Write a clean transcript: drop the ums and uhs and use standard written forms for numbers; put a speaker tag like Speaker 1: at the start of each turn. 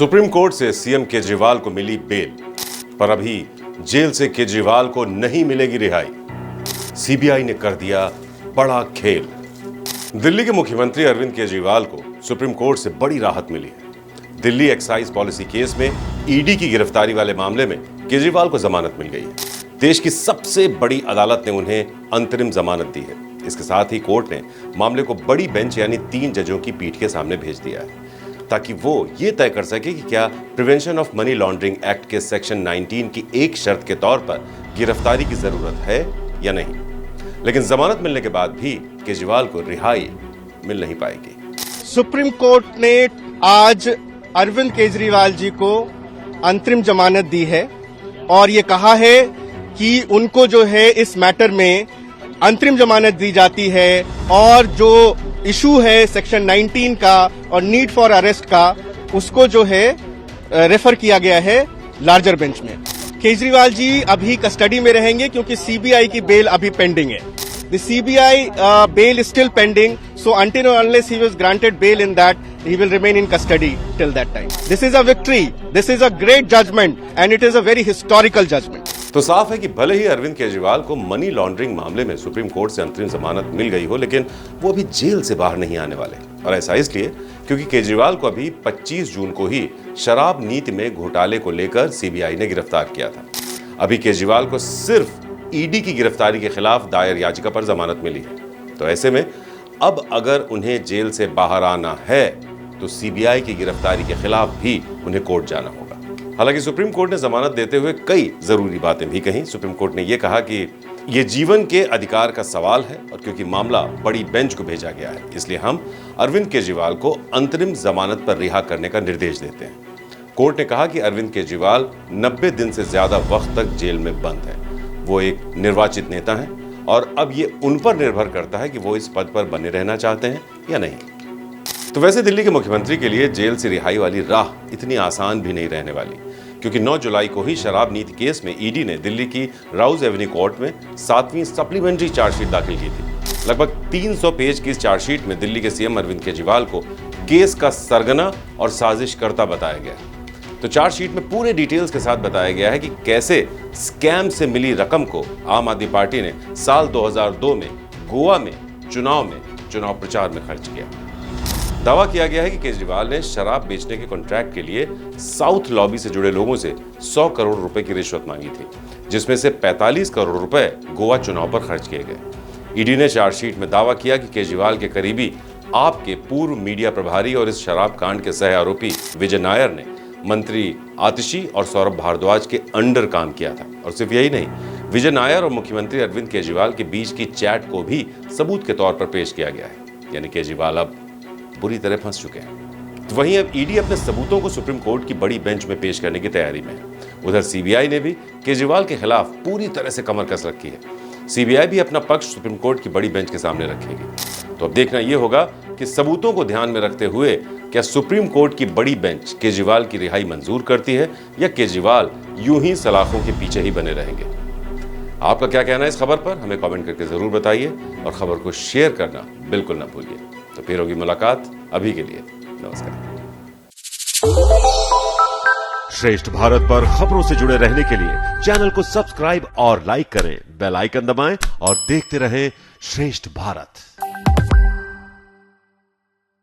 Speaker 1: Supreme court से CM Kejriwal को मिली bell, पर अभी जेल से केजरीवाल को नहीं मिलेगी रिहाई। सीबीआई ने कर दिया बड़ा खेल। दिल्ली के मुख्यमंत्री अरविंद केजरीवाल को सुप्रीम कोर्ट से बड़ी राहत मिली है। दिल्ली एक्साइज पॉलिसी केस में ईडी की गिरफ्तारी वाले मामले में केजरीवाल को जमानत मिल गई है। देश की सबसे बड़ी अदालत ने उन्हें अंतरिम जमानत दी है। इसके साथ ही कोर्ट ने मामले को बड़ी बेंच यानी 3 जजों की पीठ के सामने भेज दिया है, ताकि वो ये तय कर सके कि क्या prevention of money laundering act के सेक्शन 19 की एक शर्त के तौर पर गिरफ्तारी की जरूरत है या नहीं। लेकिन जमानत मिलने के बाद भी केजरीवाल को रिहाई मिल नहीं पाएगी।
Speaker 2: सुप्रीम कोर्ट ने आज अरविंद केजरीवाल जी को अंतरिम जमानत दी है और ये कहा है कि उनको जो है इस मैटर में अंतरिम जमानत दी जाती है और जो इशू है सेक्शन 19 का और नीड फॉर अरेस्ट का, उसको जो है रेफर किया गया है लार्जर बेंच में। केजरीवाल जी अभी कस्टडी में रहेंगे क्योंकि सीबीआई की बेल अभी पेंडिंग है। The CBI bail is still pending, so until or unless he was granted bail in that, he will remain in custody till that time. This is a victory, this is a great judgment and it is a very historical judgment.
Speaker 1: तो साफ है कि भले ही अरविंद केजरीवाल को money laundering मामले में supreme court से अंतरिम जमानत मिल गई हो, लेकिन वो अभी जेल से बाहर नहीं आने वाले। और ऐसा इसलिए क्योंकि केजरीवाल को अभी 25 जून को ही शराब नीति में घोटाले को लेकर सीबीआई ने गिरफ्तार किया था। अभी केजरीवाल को सिर्फ ईडी की गिरफ्तारी के खिलाफ दायर याचिका पर जमानत मिली है। तो ऐसे में अब अगर उन्हें जेल से बाहर आना है तो सीबीआई की गिरफ्तारी के खिलाफ भी उन्हें कोर्ट जाना होगा। हालांकि सुप्रीम कोर्ट ने जमानत देते हुए कई जरूरी बातें भी कही। सुप्रीम कोर्ट ने यह कहा कि यह जीवन के अधिकार का सवाल है और क्योंकि मामला बड़ी बेंच को भेजा गया है, इसलिए हम अरविंद केजरीवाल को अंतरिम जमानत पर रिहा करने का निर्देश देते हैं। कोर्ट ने कहा कि अरविंद केजरीवाल 90 दिन से ज्यादा वक्त तक जेल में बंद है। वो एक निर्वाचित नेता हैं और अब ये उन पर निर्भर करता है कि वो इस पद पर बने रहना चाहते हैं या नहीं। तो वैसे दिल्ली के मुख्यमंत्री के लिए जेल से रिहाई वाली राह इतनी आसान भी नहीं रहने वाली, क्योंकि 9 जुलाई को ही शराब नीति केस में ईडी ने दिल्ली की राउज एवेन्यू कोर्ट में 7वीं सप्लीमेंट्री चार्जशीट दाखिल की थी। लगभग 300 पेज की इस चार्जशीट में दिल्ली के सीएम अरविंद केजरीवाल को केस का सरगना और साजिशकर्ता बताया गया। तो चार्जशीट में पूरे डिटेल्स के साथ बताया गया है कि कैसे स्कैम से मिली रकम को आम आदमी पार्टी ने साल 2002 में गोवा में चुनाव प्रचार में खर्च किया। दावा किया गया है कि केजरीवाल ने शराब बेचने के कॉन्ट्रैक्ट के लिए साउथ लॉबी से जुड़े लोगों से 100 करोड़ रुपए की रिश्वत मांगी थी, जिसमें से 45 करोड़ रुपए गोवा चुनाव पर खर्च किए गए। ईडी ने चार्जशीट में दावा किया कि केजरीवाल के करीबी आपके पूर्व मीडिया प्रभारी और इस शराब कांड के सह आरोपी विजय नायर ने मंत्री आतिशी और सौरभ भारद्वाज के अंडर काम किया था। और सिर्फ यही नहीं, विजय नायर और मुख्यमंत्री अरविंद केजरीवाल के बीच की चैट को भी सबूत के तौर पर पेश किया गया है। यानी केजरीवाल अब बुरी तरह फंस चुके हैं। तो वहीं अब ईडी अपने सबूतों को सुप्रीम कोर्ट की बड़ी बेंच में पेश करने की तैयारी में है। उधर सीबीआई ने भी केजरीवाल के खिलाफ पूरी तरह से कमर कस रखी है। सीबीआई भी अपना पक्ष सुप्रीम कोर्ट की बड़ी बेंच के सामने रखेगी। तो अब देखना यह होगा कि सबूतों को ध्यान में रखते हुए क्या सुप्रीम कोर्ट की बड़ी बेंच केजरीवाल की रिहाई मंजूर करती है या केजरीवाल यूं ही सलाखों के पीछे ही बने रहेंगे। आपका क्या कहना है इस खबर पर, हमें कमेंट करके जरूर बताइए और खबर को शेयर करना बिल्कुल ना भूलिए। तो फिर होगी मुलाकात, अभी के लिए नमस्कार।
Speaker 3: श्रेष्ठ भारत पर खबरों से जुड़े रहने के लिए चैनल को सब्सक्राइब और लाइक करें, बेल आइकन दबाएं और देखते रहें श्रेष्ठ भारत।